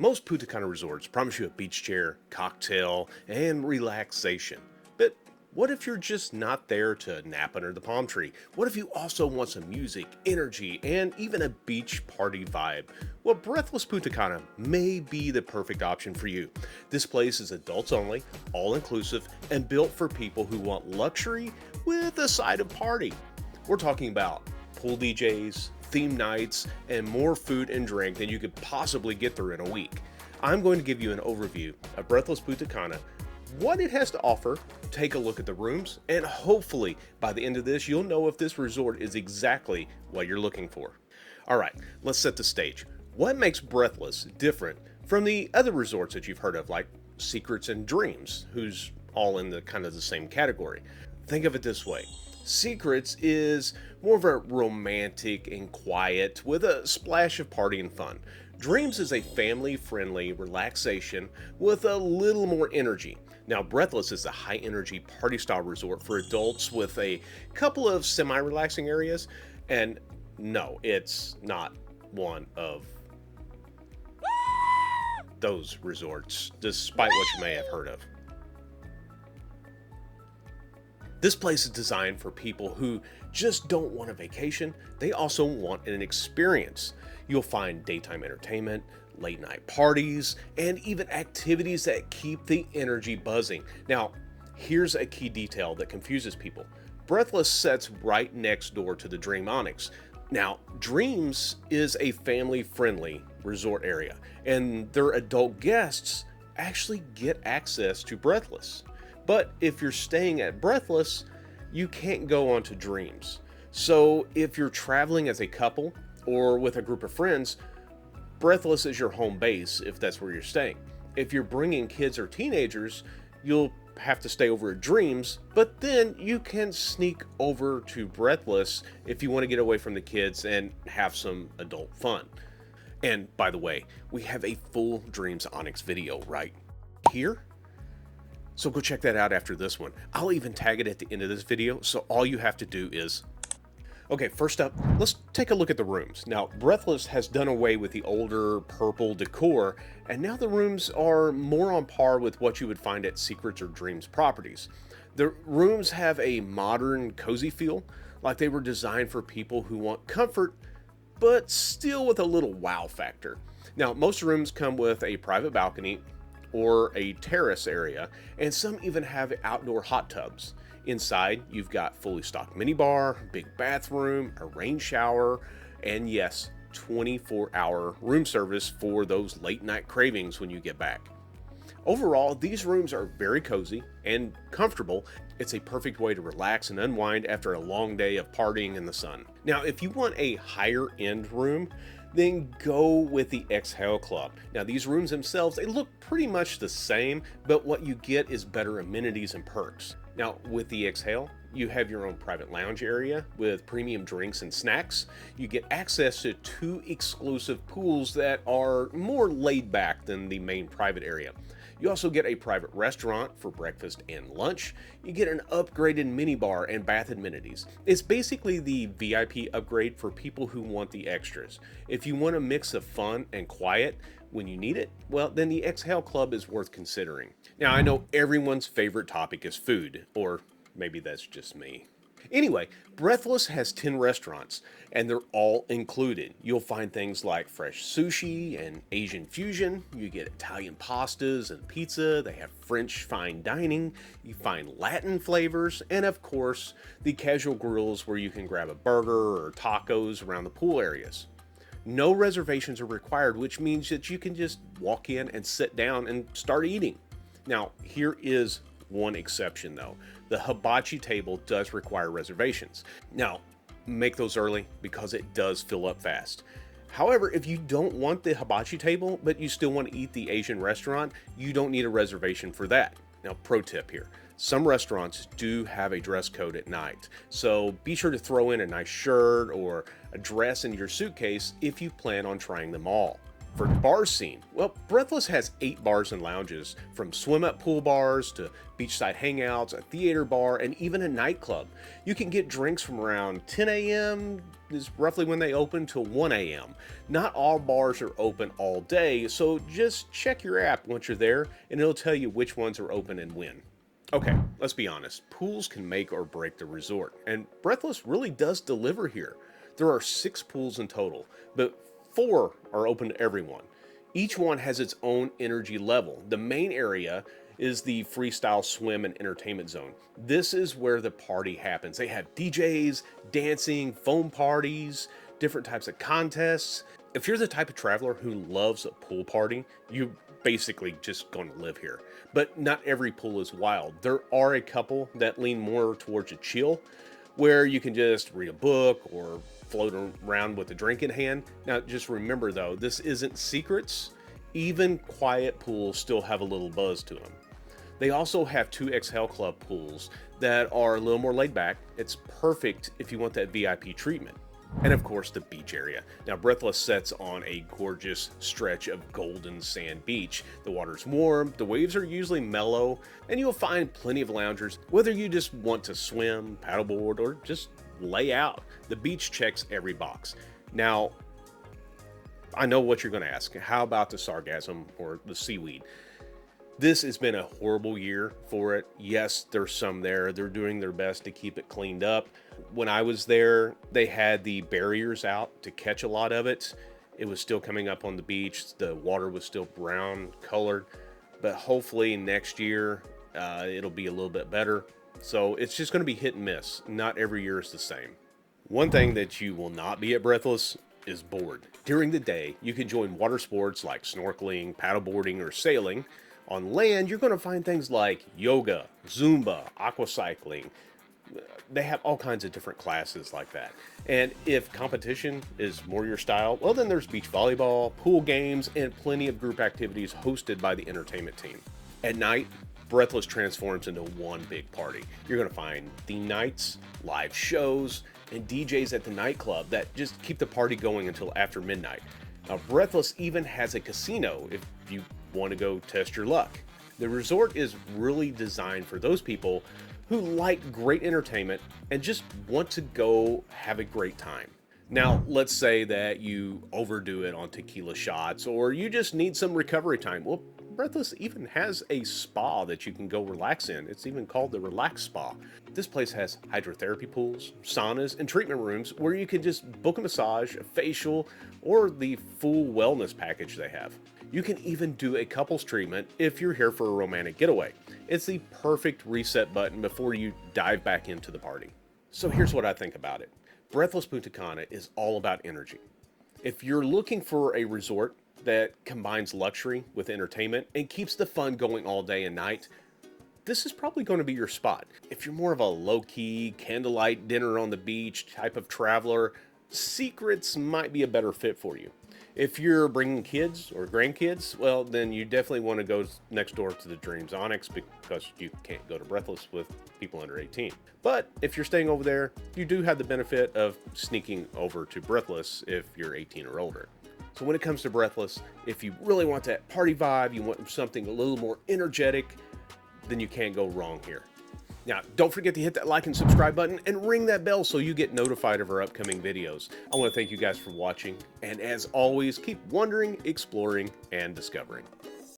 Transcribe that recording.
Most Punta Cana resorts promise you a beach chair, cocktail, and relaxation. But what if you're just not there to nap under the palm tree? What if you also want some music, energy, and even a beach party vibe? Well, Breathless Punta Cana may be the perfect option for you. This place is adults only, all inclusive, and built for people who want luxury with a side of party. We're talking about pool DJs, theme nights, and more food and drink than you could possibly get through in a week. I'm going to give you an overview of Breathless Punta Cana, what it has to offer, take a look at the rooms, and hopefully by the end of this, you'll know if this resort is exactly what you're looking for. All right, let's set the stage. What makes Breathless different from the other resorts that you've heard of, like Secrets and Dreams, who's all in the kind of the same category? Think of it this way. Secrets is more of a romantic and quiet with a splash of party and fun. Dreams is a family-friendly relaxation with a little more energy. Now, Breathless is a high-energy party-style resort for adults with a couple of semi-relaxing areas, and no, it's not one of those resorts, despite what you may have heard of. This place is designed for people who just don't want a vacation, they also want an experience. You'll find daytime entertainment, late night parties, and even activities that keep the energy buzzing. Now, here's a key detail that confuses people. Breathless sits right next door to the Dreams Onyx. Now, Dreams is a family-friendly resort area, and their adult guests actually get access to Breathless. But if you're staying at Breathless, you can't go on to Dreams. So if you're traveling as a couple or with a group of friends, Breathless is your home base if that's where you're staying. If you're bringing kids or teenagers, you'll have to stay over at Dreams, but then you can sneak over to Breathless if you want to get away from the kids and have some adult fun. And by the way, we have a full Dreams Onyx video right here. So go check that out after this one. I'll even tag it at the end of this video, so all you have to do is... Okay, first up, let's take a look at the rooms. Now, Breathless has done away with the older purple decor, and now the rooms are more on par with what you would find at Secrets or Dreams properties. The rooms have a modern, cozy feel, like they were designed for people who want comfort, but still with a little wow factor. Now, most rooms come with a private balcony, or a terrace area, and some even have outdoor hot tubs. Inside, you've got fully stocked minibar, big bathroom, a rain shower, and yes, 24-hour room service for those late night cravings when you get back. Overall, these rooms are very cozy and comfortable. It's a perfect way to relax and unwind after a long day of partying in the sun. Now, if you want a higher end room, then go with the Xhale Club. Now, these rooms themselves, they look pretty much the same, but what you get is better amenities and perks. Now, with the Xhale, you have your own private lounge area with premium drinks and snacks. You get access to 2 exclusive pools that are more laid back than the main private area. You also get a private restaurant for breakfast and lunch. You get an upgraded minibar and bath amenities. It's basically the VIP upgrade for people who want the extras. If you want a mix of fun and quiet when you need it, well, then the Xhale Club is worth considering. Now, I know everyone's favorite topic is food, or maybe that's just me. Anyway, Breathless has 10 restaurants, and they're all included. You'll find things like fresh sushi and Asian fusion. You get Italian pastas and pizza. They have French fine dining. You find Latin flavors, and of course, the casual grills where you can grab a burger or tacos around the pool areas. No reservations are required, which means that you can just walk in and sit down and start eating. Now, here is one exception though. The hibachi table does require reservations. Now, make those early because it does fill up fast. However, if you don't want the hibachi table, but you still want to eat the Asian restaurant, you don't need a reservation for that. Now, pro tip here. Some restaurants do have a dress code at night, so be sure to throw in a nice shirt or a dress in your suitcase if you plan on trying them all. For bar scene, well, Breathless has 8 bars and lounges, from swim-up pool bars to beachside hangouts, a theater bar, and even a nightclub. You can get drinks from around 10 a.m. is roughly when they open till 1 a.m. Not all bars are open all day, so just check your app once you're there and it'll tell you which ones are open and when. Okay, let's be honest, pools can make or break the resort, and Breathless really does deliver here. There are 6 pools in total, but 4 are open to everyone. Each one has its own energy level. The main area is the freestyle swim and entertainment zone. This is where the party happens. They have DJs, dancing, foam parties, different types of contests. If you're the type of traveler who loves a pool party, you basically just going to live here. But not every pool is wild. There are a couple that lean more towards a chill, where you can just read a book or float around with a drink in hand. Now, just remember though, this isn't secrets. Even quiet pools still have a little buzz to them. They also have 2 Xhale Club pools that are a little more laid back. It's perfect if you want that VIP treatment. And of course, the beach area. Now, Breathless sets on a gorgeous stretch of golden sand beach. The water's warm, the waves are usually mellow, and you'll find plenty of loungers, whether you just want to swim, paddleboard, or just lay out. The beach checks every box. Now, I know what you're going to ask. How about the sargassum or the seaweed? This has been a horrible year for it. Yes, there's some there. They're doing their best to keep it cleaned up. When I was there, they had the barriers out to catch a lot of it. It was still coming up on the beach. The water was still brown colored, but hopefully next year it'll be a little bit better. So it's just going to be hit and miss. Not every year is the same. One thing that you will not be at Breathless is bored. During the day, you can join water sports like snorkeling, paddleboarding, or sailing. On land, you're going to find things like yoga, Zumba, aquacycling. They have all kinds of different classes like that. And if competition is more your style, well, then there's beach volleyball, pool games, and plenty of group activities hosted by the entertainment team. At night, Breathless transforms into one big party. You're going to find theme nights, live shows, and DJs at the nightclub that just keep the party going until after midnight. Now, Breathless even has a casino if you want to go test your luck. The resort is really designed for those people who like great entertainment and just want to go have a great time. Now, let's say that you overdo it on tequila shots or you just need some recovery time. Well, Breathless even has a spa that you can go relax in. It's even called the Relax Spa. This place has hydrotherapy pools, saunas, and treatment rooms where you can just book a massage, a facial, or the full wellness package they have. You can even do a couples treatment if you're here for a romantic getaway. It's the perfect reset button before you dive back into the party. So here's what I think about it. Breathless Punta Cana is all about energy. If you're looking for a resort that combines luxury with entertainment and keeps the fun going all day and night, this is probably going to be your spot. If you're more of a low-key, candlelight dinner on the beach type of traveler, Secrets might be a better fit for you. If you're bringing kids or grandkids, well, then you definitely want to go next door to the Dreams Onyx because you can't go to Breathless with people under 18. But if you're staying over there, you do have the benefit of sneaking over to Breathless if you're 18 or older. So when it comes to Breathless, if you really want that party vibe, you want something a little more energetic, then you can't go wrong here. Now, don't forget to hit that like and subscribe button and ring that bell so you get notified of our upcoming videos. I want to thank you guys for watching, and as always, keep wondering, exploring, and discovering.